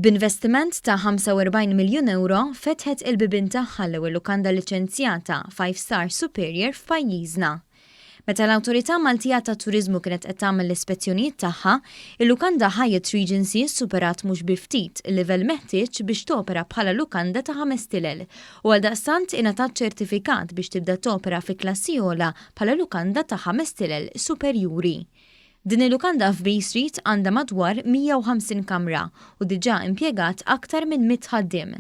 B'investiment ta' 45 miljun euro fetħet il-bibin tagħha l-ewwel lukanda liċenzjata 5-star superior f'pajjiżna. Meta l-Awtorità Maltija ta' Turiżmu kienet qed tagħmel l-ispezzjonijiet tagħha, il-lukanda Hyatt Regency superat mhux bi ftit il-livell meħtieġ biex topera bħala lukanda ta' 5 u għaldaqstant ingħatat ċertifikat biex tibda topera fi klassi ogħla bħala lukanda ta' 5 superjuri. Din il-lukanda f'Bay Street għandha madwar 150 kamra u diġà impjegat aktar minn 100 ħaddiem.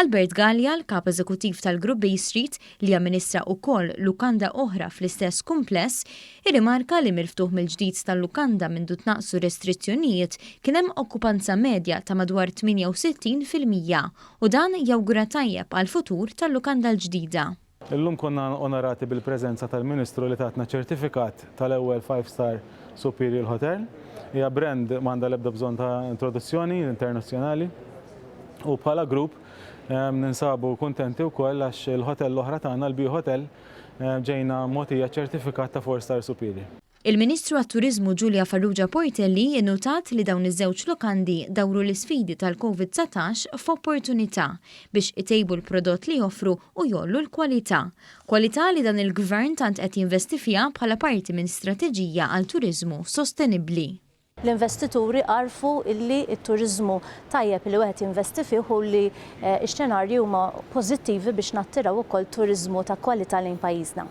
Albert Gallia, l-kap eżekuttiv tal-Grupp Bay Street li amministra wkoll lukanda oħra fl-istess kumpless, irrimarka li mirftuħ mill-ġdid tal-lukanda mindu tnaqsu restrizzjonijiet kien hemm okkupanza medja ta' madwar 68% u dan jawgura tajjeb għall-futur tal-lukanda l-ġdida. Illum konna onorati bil-preżenza tal-Ministru li tatna ċertifikat tal-ewwel 5-star Superior Hotel. Hija brand m'għandha l-ebda bżonn ta' introduzzjoni internazzjonali u bħala grupp ninsabu kuntenti wkoll għax il-hotel l-oħra tagħna l-Bi Hotel ġejna mogħtija ċertifikat ta' 4-star Superior. Il-Ministru għat-Turiżmu Giulia Farrugia Portelli innutat li dawn iż-żewġ lukandi dawru l-isfidi tal-COVID-19 f'opportunità biex itejbu l-prodott li joffru u jollu l-kwalità. Kwalità li dan il-Gvern tant qed jinvesti fiha bħala parti minn strateġija għal turiżmu sostenibbli. L-investituri għarfu illi il-turizmu tajjeb li wieħed jinvesti fih u li x-xenarji huma pożittivi biex nattiraw ukoll turizmu ta' kwalità lejn pajjiżna.